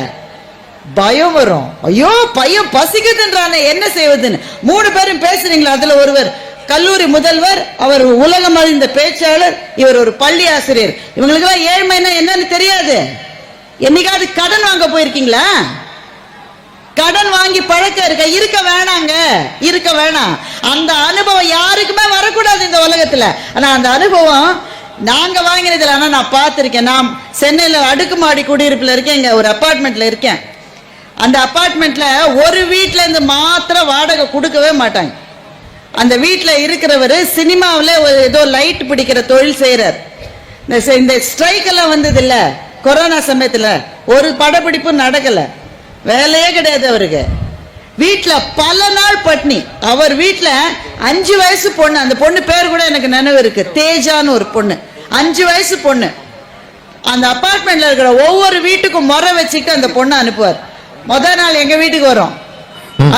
பயம் வரும். ஐயோ, பையன் பசிக்குதுன்றானே, என்ன செய்வதுன்னு. 3 பேரும் பேசுறீங்களா? அதுல ஒருவர் கல்லூரி முதல்வர், அவர் உலகம் அறிந்த பேச்சாளர், இவர் ஒரு பள்ளி ஆசிரியர். இவங்களுக்கு எல்லாம் ஏழ்மைன்னா என்னன்னு தெரியாது. என்னைக்காவது கடன் வாங்க போயிருக்கீங்களா? கடன் வாங்கி பழக்கம் இருக்க வேணாங்க, இருக்க வேணாம். அந்த அனுபவம் யாருக்குமே வரக்கூடாது இந்த உலகத்துல. ஆனா அந்த அனுபவம் நாங்க வாங்கினதுல, ஆனா நான் பார்த்திருக்கேன். நான் சென்னையில அடுக்குமாடி குடியிருப்புல இருக்கேன், ஒரு அபார்ட்மெண்ட்ல இருக்கேன். அந்த அபார்ட்மெண்ட்ல ஒரு வீட்டுல இருந்து மாத்திரம் வாடகை கொடுக்கவே மாட்டாங்க. அந்த வீட்டுல இருக்கிறவர் சினிமாவில ஏதோ லைட் பிடிக்கிற தொழில் செய்யறார். இந்த ஸ்ட்ரைக் எல்லாம் வந்தது இல்ல கொரோனா சமயத்துல, ஒரு படப்பிடிப்பு நடக்கல, வேலையே கிடையாது அவருக்கு. வீட்டுல பல நாள் பட்னி. அவர் வீட்டுல 5 வயசு பொண்ணு, அந்த பொண்ணு பேர் கூட எனக்கு நினைவு இருக்கு, தேஜான்னு ஒரு பொண்ணு, 5 வயசு பொண்ணு. அந்த அபார்ட்மெண்ட்ல இருக்கிற ஒவ்வொரு வீட்டுக்கும் முறை வச்சுட்டு அந்த பொண்ணை அனுப்புவார். முதல் நாள் எங்க வீட்டுக்கு வரும்,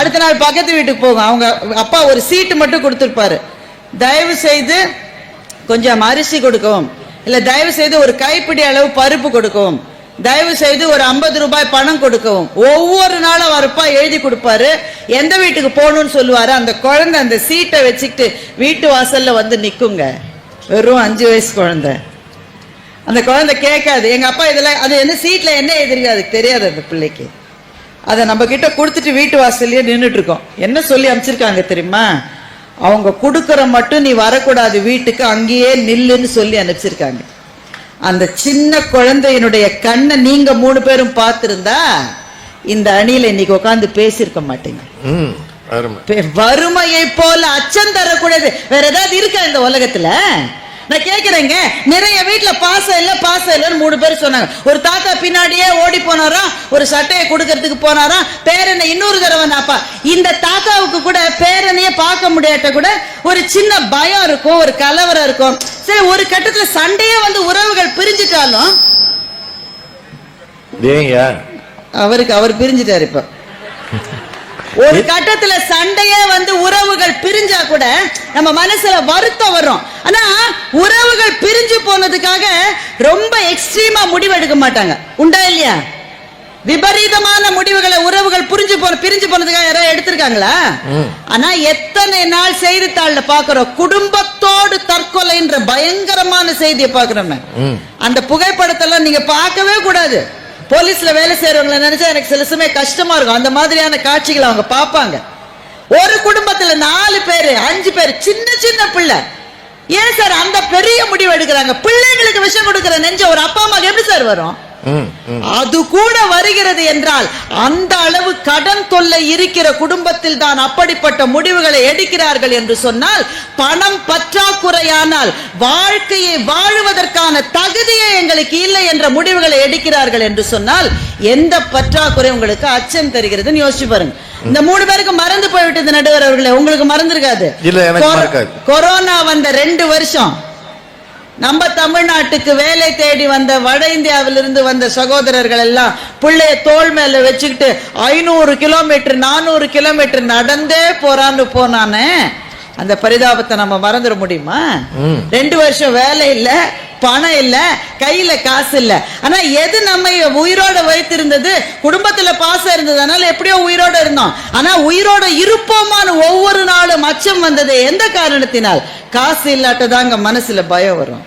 அடுத்த நாள் பக்கத்து வீட்டுக்கு போகும். அவங்க அப்பா ஒரு சீட்டு மட்டும் கொடுத்துருப்பாரு, தயவு செய்து கொஞ்சம் அரிசி கொடுக்கவும், இல்ல தயவு செய்து ஒரு கைப்பிடி அளவு பருப்பு கொடுக்கவும், தயவு செய்து ஒரு 50 ரூபாய் பணம் கொடுக்கவும். ஒவ்வொரு நாளும் அவருப்பா எழுதி கொடுப்பாரு, எந்த வீட்டுக்கு போகணும்னு சொல்லுவாரு. அந்த குழந்தை அந்த சீட்டை வச்சுக்கிட்டு வீட்டு வாசல்ல வந்து நிக்குங்க. வெறும் 5 வயசு குழந்தை. அந்த குழந்தை கேட்காது, எங்க அப்பா இதெல்லாம், அது என்ன சீட்ல என்ன எழுதிருக்கு அதுக்கு தெரியாது அந்த பிள்ளைக்கு. அதை நம்ம கிட்ட கொடுத்துட்டு வீட்டு வாசல்லயே நின்றுட்டு இருக்கோம். என்ன சொல்லி அனுப்பிச்சிருக்காங்க தெரியுமா? அவங்க கொடுக்கற மட்டும் நீ வரக்கூடாது வீட்டுக்கு, அங்கேயே நில்லுன்னு சொல்லி அனுப்பிச்சிருக்காங்க. அந்த சின்ன குழந்தையினுடைய கண்ணை நீங்க 3 பேரும் பார்த்திருந்தா இந்த அணியில இன்னைக்கு உட்கார்ந்து பேசியிருக்க மாட்டீங்க. வறுமையை போல அச்சம் தரக்கூடாது வேற ஏதாவது இருக்கா இந்த உலகத்துல? நான் கேக்குறேங்க, நிறைய வீட்டுல பாசம் இல்ல பாசம் இல்லன்னு 3 பேர் சொன்னாங்க. ஒரு தாத்தா பின்னாடியே ஓடி போனாராம், ஒரு சட்டையை கொடுக்கறதுக்கு போனாராம், பேரனை இன்னொரு தடவை நாப்பா. இந்த தாத்தாவுக்கு கூட பேரனையே பார்க்க முடியாட்ட கூட ஒரு சின்ன பயம் இருக்கும், ஒரு கலவரம் இருக்கும். சரி, ஒரு கட்டத்துல சண்டையே வந்து உறவுகள் பிரிஞ்சுட்டாலும் அவர் பிரிஞ்சுட்டாரு. இப்ப ஒரு கட்டத்துல சண்டையே வந்து உறவுகள் பிரிஞ்சா கூட நம்ம மனசுல வருத்தம் வரும். ஆனா உறவுகள் பிரிஞ்சு போனதுக்காக ரொம்ப எக்ஸ்ட்ரீமா முடிவு எடுக்க மாட்டாங்க, உண்டா இல்லையா? விபரீதமான முடிவுகளை உறவுகள் பிரிஞ்சு போனதுக்காக யாராவது எடுத்திருக்காங்களா? ஆனா எத்தனை நாள் செய்தித்தாள்ல பாக்குறோம், குடும்பத்தோடு தற்கொலைன்ற பயங்கரமான செய்தியை பாக்குறோம். அந்த புகைப்படத்தெல்லாம் நீங்க பார்க்கவே கூடாது. போலீஸ்ல வேலை செய்யறவங்களை நினைச்சா எனக்கு சில சமயம் கஷ்டமா இருக்கும். அந்த மாதிரியான காட்சிகளை அவங்க பார்ப்பாங்க. ஒரு குடும்பத்துல 4 பேரு 5 பேர் சின்ன சின்ன பிள்ளை. ஏன் சார் அந்த பெரிய முடிவு எடுக்கிறாங்க? பிள்ளைங்களுக்கு விஷம் கொடுக்கிற நெஞ்ச ஒரு அப்பா அம்மாக்கு எப்படி சார் வரும்? அது கூட வருகிறது என்றால் அந்த அளவு கடன் தொல்லை இருக்கிற குடும்பத்தில் தான் அப்படிப்பட்ட முடிவுகளை எடுக்கிறார்கள் என்று சொன்னால், பணம் பற்றாக்குறையானால் வாழ்க்கையை வாழுவதற்கான தகுதியே எங்களுக்கு இல்லை என்ற முடிவுகளை எடுக்கிறார்கள் என்று சொன்னால் எந்த பற்றாக்குறை உங்களுக்கு அச்சம் தருகிறதுன்னு யோசிச்சு பாருங்க. இந்த 3 பேருக்கு மறந்து போய்விட்டது நடுவர் அவர்களே, உங்களுக்கு மறந்துருக்காது. கொரோனா வந்த 2 வருஷம் நம்ம தமிழ்நாட்டுக்கு வேலை தேடி வந்த வட இந்தியாவிலிருந்து வந்த சகோதரர்கள் எல்லாம் பிள்ளைய தோள் மேல வச்சுக்கிட்டு 500 கிலோமீட்டர் 400 கிலோமீட்டர் நடந்தே போறான்னு போனானே, அந்த பரிதாபத்தை நம்ம மறந்துட முடியுமா? 2 வருஷம் வேலை இல்ல, பணம் இல்ல, கையில காசு இல்ல. ஆனா எது நம்ம உயிரோட வைத்திருந்தது? குடும்பத்துல பாசம் இருந்தது, அதனால எப்படியோ உயிரோட இருந்தோம். ஆனா உயிரோட இருப்போமான ஒவ்வொரு நாளும் அச்சம் வந்தது. எந்த காரணத்தினால்? காசு இல்லாட்டதாங்க மனசுல பயம் வரும்.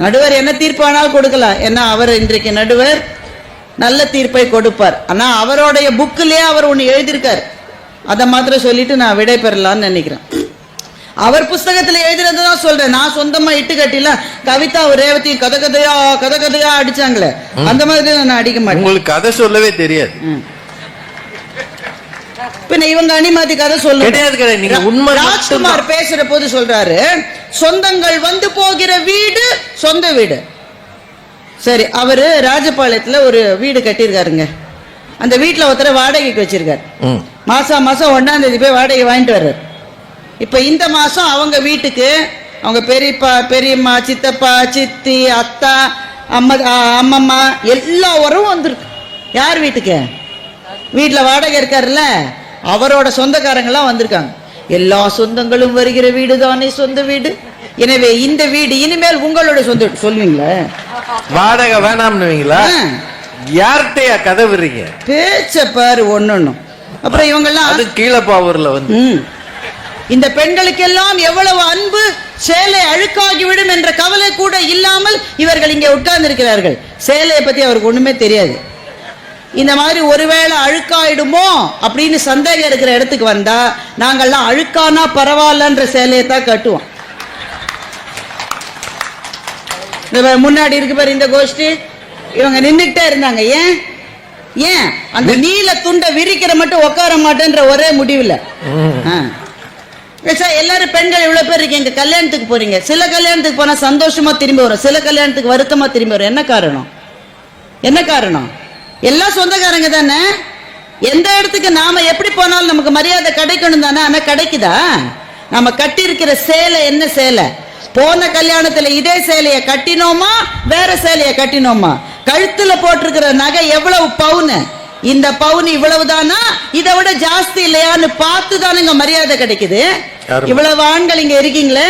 நடுவர் என்ன தீர்ப்பு ஆனாலும் கொடுக்கலாம், ஏன்னா அவர் இன்றைக்கு நடுவர் நல்ல தீர்ப்பை கொடுப்பார். ஆனா அவருடைய புக்கிலே அவர் ஒண்ணு எழுதியிருக்கார், அதை மாத்திரம் சொல்லிட்டு நான் விடை பெறலாம்னு நினைக்கிறேன். அவர் புஸ்தகத்துல எழுதினதுதான் சொல்றேன். நான் சொந்தமா இட்டு கட்டில கவிதா ரேவதி கதை கதையா அடிச்சாங்களே, அந்த மாதிரி நான் அடிக்க மாட்டேன். உங்களுக்கு கதை சொல்லவே தெரியாது. பின்ன இவங்க அணிமாதி கதை சொல்லுங்க. ராஜ்குமார் பேசுற போது சொல்றாரு, சொந்தங்கள் வந்து போகிற வீடு சொந்த வீடு. சரி, அவரு ராஜபாளையத்துல ஒரு வீடு கட்டியிருக்காருங்க. அந்த வீட்டுல ஒருத்தர வாடகைக்கு வச்சிருக்காரு. மாசம் 1ஆம் தேதி போய் வாடகை வாங்கிட்டு வர்றாரு. இப்ப இந்த மாசம் அவங்க வீட்டுக்கு அவங்க பெரியப்பா, பெரியம்மா, சித்தப்பா, சித்தி, அத்தா, அம்மம்மா எல்லா உறவும் வந்திருக்கு. யார் வீட்டுக்கு? வீட்டுல வாடகை இருக்காருல்ல, அவரோட சொந்தக்காரங்க எல்லாம் வந்திருக்காங்க. எல்லா சொந்தங்களும் வருகிற வீடு தானே சொந்த வீடு. எனவே இந்த வீடு இனிமேல் உங்களோட சொந்த வீடு. சொல்லுவீங்களா? வாடகை வேணாம்னுவீங்களா? யார்கிட்டயா கதை விடுறீங்க? பேச்ச பாரு ஒண்ணு. அப்புறம் இவங்க எல்லாம் அது கீழப்பாவூர்ல வந்து இந்த பெண்களுக்கெல்லாம் எவ்வளவு அன்பு, சேலை அழுக்காகிவிடும் என்ற கவலை கூட இல்லாமல் இவர்கள் இங்கே உட்கார்ந்து இருக்கிறார்கள். சேலையை பத்தி அவருக்கு ஒண்ணுமே தெரியாது. இந்த மாதிரி ஒருவேளை அழுக்காயிடுமோ அப்படின்னு சந்தேகம் இருக்கிற இடத்துக்கு வந்தா நாங்கள்லாம் அழுக்கானா பரவாயில்லன்ற சேலையை தான் கட்டுவோம். முன்னாடி இருக்கு பாரு இந்த கோஷ்டி, இவங்க நின்றுட்டே இருந்தாங்க. ஏன் அந்த நீல துண்டை விரிக்கிற மட்டும் உட்கார மாட்டேன்ற ஒரே முடிவுல. எல்லாரும் பெண்கள் இவ்வளவு பேர் இருக்கீங்க, கல்யாணத்துக்கு போறீங்க. சில கல்யாணத்துக்கு போனா சந்தோஷமா திரும்பி வரும், சில கல்யாணத்துக்கு வருத்தமா திரும்பி வரும். என்ன காரணம்? என்ன காரணம்? எல்லாம் சொந்தக்காரங்க தானே. எந்த இடத்துக்கு நாம எப்படி போனாலும் நமக்கு மரியாதை கிடைக்கணும் தானே. ஆனா கிடைக்குதா? நம்ம கட்டி இருக்கிற சேலை என்ன சேலை? போன கல்யாணத்துல இதே சேலைய கட்டினோமா, வேற சேலைய கட்டினோமா? கழுத்துல போட்டிருக்கிற நகை எவ்வளவு பவுனு? இந்த பவுன் இவ்வளவுதானா, இதை விட ஜாஸ்தி இல்லையான்னு பார்த்து தானுங்க மரியாதை கிடைக்குது. இவ்வளவு ஆண்கள் இங்க இருக்கீங்களே,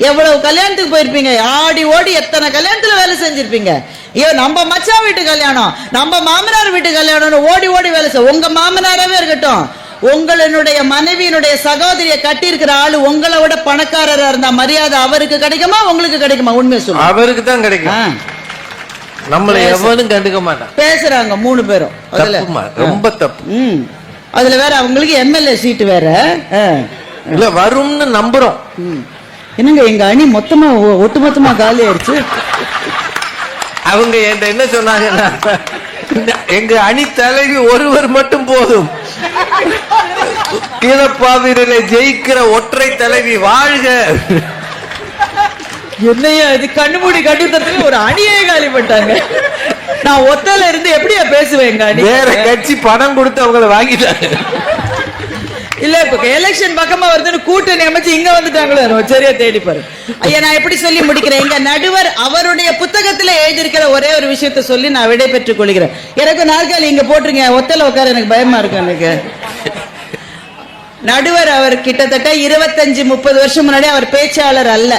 எவ்வளவு கல்யாணத்துக்கு போயிருப்பீங்க, ஆடி ஓடி எத்தனை கல்யாணத்துல வேலை செஞ்சிருப்பீங்க. ஐயோ நம்ம மச்சான் வீட்டு கல்யாணம், நம்ம மாமனார் வீட்டு கல்யாணம்னு ஓடி ஓடி வேலை செய்ய. உங்க மாமனாரவே இருக்கட்டும், உங்களுடைய மனைவியினுடைய சகோதரியை கட்டி இருக்கிற ஆளு உங்களை விட பணக்காரரா இருந்தா மரியாதை அவருக்கு கிடைக்குமா உங்களுக்கு கிடைக்குமா? உண்மையை சொல்லுங்க. அவருக்கு தான் கிடைக்கும். நம்மள எவனும் கண்டுக்க மாட்டான். பேசுறாங்க 3 பேரும். ரொம்ப தப்பு. அதுல வேற அவங்களுக்கு எம்எல்ஏ சீட்டு வேற இல்ல வரும்னு நம்புறோம். என்னங்க எங்க அணி மொத்தமா ஒட்டுமொத்தமா காலி ஆயிடுச்சு. அவங்க என்ன சொன்னாங்கன்னா, எங்க அணி தலைவி ஒருவர் மட்டும் போதும், கீழப்பாவிலே ஜெயிக்கிற ஒற்றை தலைவி வாழ்க. என்னையா இது கண்ணுமூடி கட்டுத்தத்துல ஒரு அணியே காலி பண்ணிட்டாங்க. நான் ஒத்தல இருந்து எப்படியா பேசுவேங்க? வேற கட்சி பணம் கொடுத்து அவங்களை வாங்கிட்டாங்க. இல்ல இப்ப எலெக்ஷன் பக்கமா வருதுன்னு கூட்டணி அமைச்சு இங்க வந்துட்டாங்களோ, சரியா தேடி பாரு. ஐயா நான் எப்படி சொல்லி முடிக்கிறேன், எங்க நடுவர் அவருடைய புத்தகத்துல எழுதியிருக்கிற ஒரே ஒரு விஷயத்த சொல்லி நான் விடை பெற்றுக் கொள்கிறேன். எனக்கு நாற்காலி இங்க போட்டிருங்க, ஒத்தல உட்கார எனக்கு பயமா இருக்கு. எனக்கு நடுவர் அவர் கிட்டத்தட்ட 25-30 வருஷம் முன்னாடி அவர் பேச்சாளர் அல்ல,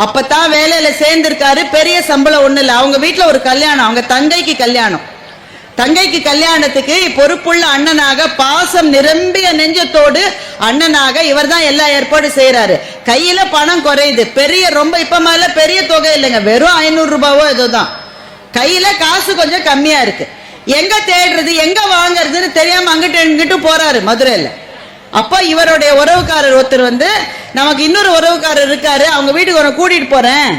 அப்பதான் வேலையில சேர்ந்திருக்காரு. பெரிய சம்பளம் ஒண்ணு இல்ல. அவங்க வீட்டுல ஒரு கல்யாணம், அவங்க தங்கைக்கு கல்யாணம். தங்கைக்கு கல்யாணத்துக்கு பொறுப்புள்ள அண்ணனாக, பாசம் நிரம்பிய நெஞ்சத்தோடு அண்ணனாக இவர் தான் எல்லா ஏற்பாடு செய்யறாரு. கையில பணம் குறையுது, பெரிய ரொம்ப இப்ப மேல பெரிய தொகை இல்லைங்க, வெறும் 500 ரூபாவோ ஏதோதான். கையில காசு கொஞ்சம் கம்மியா இருக்கு. எங்க தேடுறது எங்க வாங்கறதுன்னு தெரியாம அங்கிட்டு இங்கிட்டு போறாரு மதுரையில. அப்ப இவருடைய உறவுக்காரர் ஒருத்தர் வந்து, நமக்கு இன்னொரு உறவுக்காரர் இருக்காரு, அவங்க வீட்டுக்கு ஒரு கூட்டிட்டு போறேன்,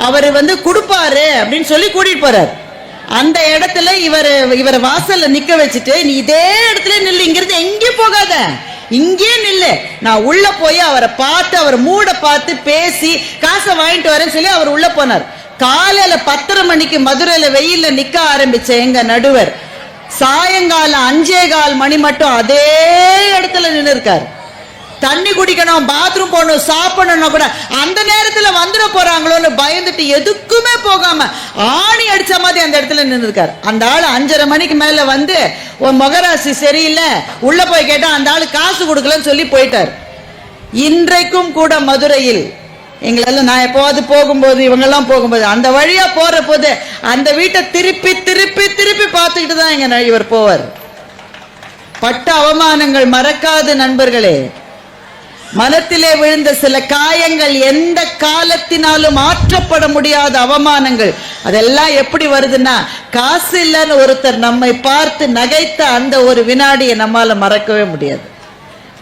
அவரு வந்து கொடுப்பாரு அப்படின்னு சொல்லி கூட்டிட்டு போறாரு. அந்த இடத்துல இவரை வாசல்ல நிக்க வச்சுட்டு, நீ இதே இடத்துல நில்லு, இங்கிருந்து எங்கேயும் போகாத, இங்கே நில்லு, நான் உள்ள போய் அவரை பார்த்து அவர் மூட பார்த்து பேசி காசை வாங்கிட்டு வரேன்னு சொல்லி அவர் உள்ள போனார். காலையில 10:30 மணிக்கு மதுரையில வெயில்ல நிக்க ஆரம்பிச்ச எங்க நடுவர் சாயங்காலம் 5:15 மணி மட்டும் அதே இடத்துல நின்று இருக்காரு. தண்ணி குடிக்கணும், பாத்ரூம் போகணும், சாப்பிடணும்னா கூட அந்த நேரத்துல வந்துட போறாங்களோன்னு பயந்துட்டு எதுக்குமே போகாம ஆணி அடிச்ச மாதிரி அந்த இடத்துல நின்று இருக்காரு. அந்த ஆள் 5:30 மணிக்கு மேல வந்து, உன் முகராசி சரியில்லை, உள்ள போய் கேட்டா அந்த ஆளு காசு கொடுக்கலன்னு சொல்லி போயிட்டார். இன்றைக்கும் கூட மதுரையில் எங்களெல்லாம் நான் எப்போது போகும்போது இவங்கெல்லாம் போகும்போது அந்த வழியா போற போது அந்த வீட்டை திருப்பி திருப்பி திருப்பி பார்த்துக்கிட்டு தான் எங்க இவர் போவார். பட்ட அவமானங்கள் மறக்காத நண்பர்களே. மனத்திலே விழுந்த சில காயங்கள் எந்த காலத்தினாலும் ஆற்றப்பட முடியாத அவமானங்கள். அதெல்லாம் எப்படி வருதுன்னா, காசு இல்லைன்னு ஒருத்தர் நம்மை பார்த்து நகைத்த அந்த ஒரு வினாடியை நம்மால மறக்கவே முடியாது.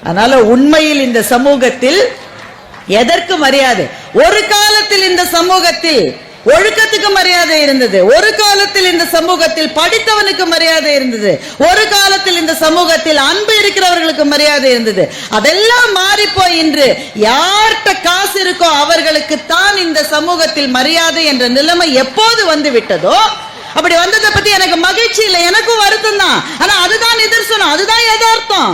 அதனால உண்மையில் இந்த சமூகத்தில் எதற்கு மரியாதை? ஒரு காலத்தில் இந்த சமூகத்தில் ஒழுக்கத்துக்கு மரியாதை இருந்தது. ஒரு காலத்தில் இந்த சமூகத்தில் படித்தவனுக்கு மரியாதை இருந்தது. ஒரு காலத்தில் இந்த சமூகத்தில் அன்பு இருக்கிறவர்களுக்கு மரியாதை இருந்தது. அதெல்லாம் மாறி போய் இன்று யார்கிட்ட காசு இருக்கோ அவர்களுக்கு தான் இந்த சமூகத்தில் மரியாதை என்ற நிலைமை எப்போது வந்து விட்டதோ, அப்படி வந்ததை பத்தி எனக்கு மகிழ்ச்சி இல்லை, எனக்கும் வருத்தம் தான். ஆனா அதுதான் நிதர்சனம், அதுதான் யதார்த்தம்.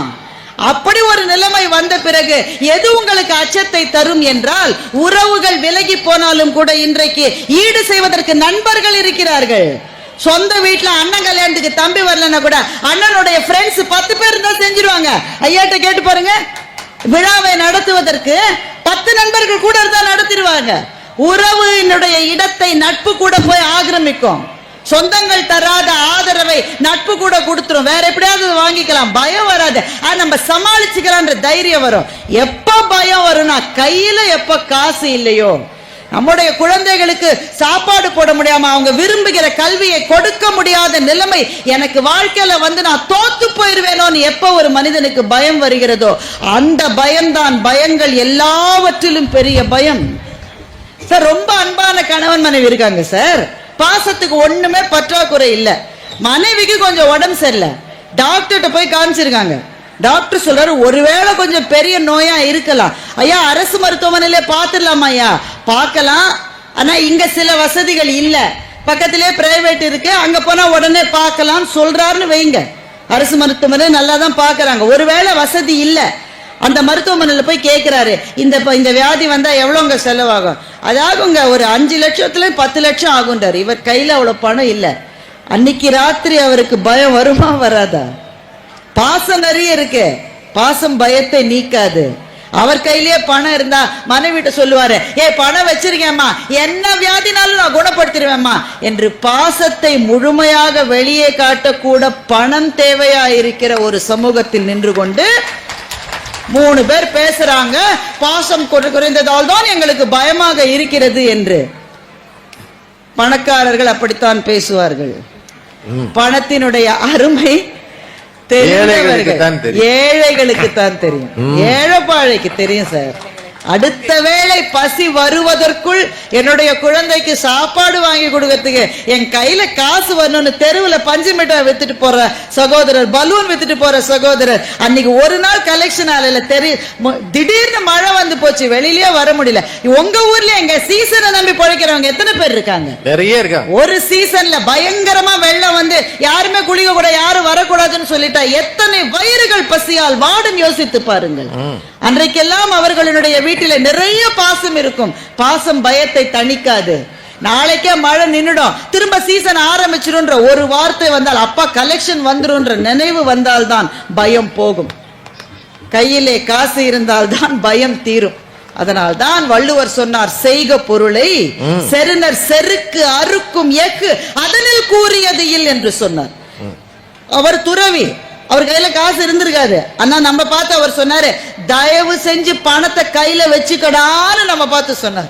அப்படி ஒரு நிலைமை வந்த பிறகு எது உங்களுக்கு அச்சத்தை தரும் என்றால், உறவுகள் விலகி போனாலும் கூட இன்றைக்கு ஈடு செய்வதற்கு நண்பர்கள் இருக்கிறார்கள். சொந்த வீட்டுல அண்ணன் கல்யாணத்துக்கு தம்பி வரலன்னா கூட அண்ணனுடைய ஃப்ரெண்ட்ஸ் 10 பேர் இருந்தா செஞ்சிருவாங்க. ஐயாட்ட கேட்டு பாருங்க, விழாவை நடத்துவதற்கு 10 நண்பர்கள் கூட இருந்தா நடத்திடுவாங்க. உறவினுடைய இடத்தை நட்பு கூட போய் ஆக்கிரமிக்கும். சொந்தங்கள் தராத ஆதரவை நட்பு கூட கொடுத்துரும். வேற எப்படியாவது வாங்கிக்கலாம், பயம் வராது. நம்ம சமாளிச்சுக்கலான்ற தைரியம் வரும். எப்ப பயம் வரும்னா, கையில எப்ப காசு இல்லையோ, நம்முடைய குழந்தைகளுக்கு சாப்பாடு போட முடியாம அவங்க விரும்புகிற கல்வியை கொடுக்க முடியாத நிலைமை எனக்கு வாழ்க்கையில வந்து நான் தோத்து போயிருவேனோன்னு எப்ப ஒரு மனிதனுக்கு பயம் வருகிறதோ, அந்த பயம்தான் பயங்கள் எல்லாவற்றிலும் பெரிய பயம். சார், ரொம்ப அன்பான கணவன் மனைவி இருக்காங்க சார், பாசத்துக்கு ஒண்ணுமே பற்றாக்குறை இல்ல. மனைவிக்கு கொஞ்சம் உடம்பு சரியில்லை, டாக்டர்கிட்ட போய் காமிச்சிருக்காங்க. டாக்டர் சொல்றாரு, ஒருவேளை கொஞ்சம் பெரிய நோயா இருக்கலாம், ஐயா அரசு மருத்துவமனையில பாத்துடலாமா? ஐயா பார்க்கலாம், ஆனா இங்க சில வசதிகள் இல்ல, பக்கத்திலே பிரைவேட் இருக்கு, அங்க போனா உடனே பார்க்கலாம் சொல்றாருன்னு வைங்க. அரசு மருத்துவமனை நல்லா தான் பாக்குறாங்க, ஒருவேளை வசதி இல்ல, அந்த மருத்துவமனையில போய் கேட்கிறாரு, இந்த வியாதி வந்தா எவ்வளவுங்க செலவாகும்? அதாகுங்க ஒரு 5 லட்சத்துல 10 லட்சம் ஆகுன்றாரு. இவர் கையில அவ்வளவு பணம் இல்ல. அன்னைக்கு ராத்திரி அவருக்கு பயம் வருமா வராதா? பாசம் நிறைய இருக்கு, பாசம் பயத்தை நீக்காது. அவர் கையிலேயே பணம் இருந்தா மனைவிட்ட சொல்லுவாரு, பணம் வச்சிருக்கேம்மா, என்ன வியாதினாலும் நான் குணப்படுத்திடுவேம்மா என்று. பாசத்தை முழுமையாக வெளியே காட்டக்கூட பணம் தேவையா இருக்கிற ஒரு சமூகத்தில் நின்று கொண்டு 3 பேர் பேசுறாங்க, பாசம் குறைந்ததால் தான் எங்களுக்கு பயமாக இருக்கிறது என்று. பணக்காரர்கள் அப்படித்தான் பேசுவார்கள். பணத்தினுடைய அருமை ஏழைகளுக்கு தான் தெரியும், ஏழைப்பாழைக்கு தெரியும் சார். அடுத்த வேளை பசி வருவதற்குள் என்னுடைய குழந்தைக்கு சாப்பாடு வாங்கி கொடுக்கறதுக்கு என் கையில காசு வரணும்னு தெருவில் பஞ்சு மிட்டாய் வித்துட்டு போற சகோதரர், பலூன் வித்துட்டு போற சகோதரர், அன்னைக்கு ஒரு நாள் கலெக்ஷன் ஆகல, திடீர்னு மழை வந்து போச்சு, வெளியிலயே வர முடியல. உங்க ஊர்ல எங்க சீசனை நம்பி பிழைக்கிறவங்க எத்தனை பேர் இருக்காங்க? நிறைய இருக்காங்க. ஒரு சீசன்ல பயங்கரமா வெள்ளம் வந்து யாருமே குளிக்க கூட, யாரும் வரக்கூடாதுன்னு சொல்லிட்டா எத்தனை வயிறுகள் பசியால் வாடும் யோசித்து பாருங்கள். அன்றைக்கெல்லாம் அவர்களுடைய வீட்டில நிறைய பாசம் இருக்கும். பாசம் பயத்தை தணிக்காது. நாளைக்கே மழை நின்னுடும், திரும்ப சீசன் ஆரம்பிச்சிருன்ற ஒரு வார்த்தை வந்தால், அப்பா கலெக்ஷன் வந்துருன்ற நினைவு வந்தால்தான் பயம் போகும். கையிலே காசு இருந்தால்தான் பயம் தீரும். அதனால் தான் வள்ளுவர் சொன்னார், செய்க பொருளை செருணர் செருக்கு அறுக்கும் எக்கு அதனில் கூறியது இல் என்று சொன்னார். அவர் துறவி, அவர் கையில காசு இருந்திருக்காது. ஆனா நம்ம பார்த்து அவர் சொன்னாரு, தயவு செஞ்சு பணத்தை கையில வச்சுக்கடான்னு நம்ம பார்த்து சொன்னார்.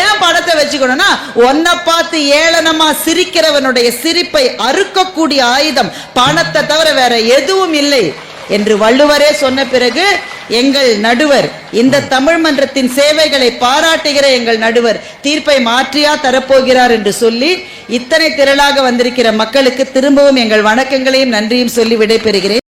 ஏன் பணத்தை வச்சுக்கணும்னா, ஒன்ன பார்த்து ஏளனமா சிரிக்கிறவனுடைய சிரிப்பை அறுக்கக்கூடிய ஆயுதம் பணத்தை தவிர வேற எதுவும் இல்லை என்று வள்ளுவரே சொன்ன பிறகு, எங்கள் நடுவர், இந்த தமிழ் மன்றத்தின் சேவைகளை பாராட்டுகிற எங்கள் நடுவர் தீர்ப்பை மாற்றியா தரப்போகிறார் என்று சொல்லி, இத்தனை திரளாக வந்திருக்கிற மக்களுக்கு திரும்பவும் எங்கள் வணக்கங்களையும் நன்றியும் சொல்லி விடைபெறுகிறேன்.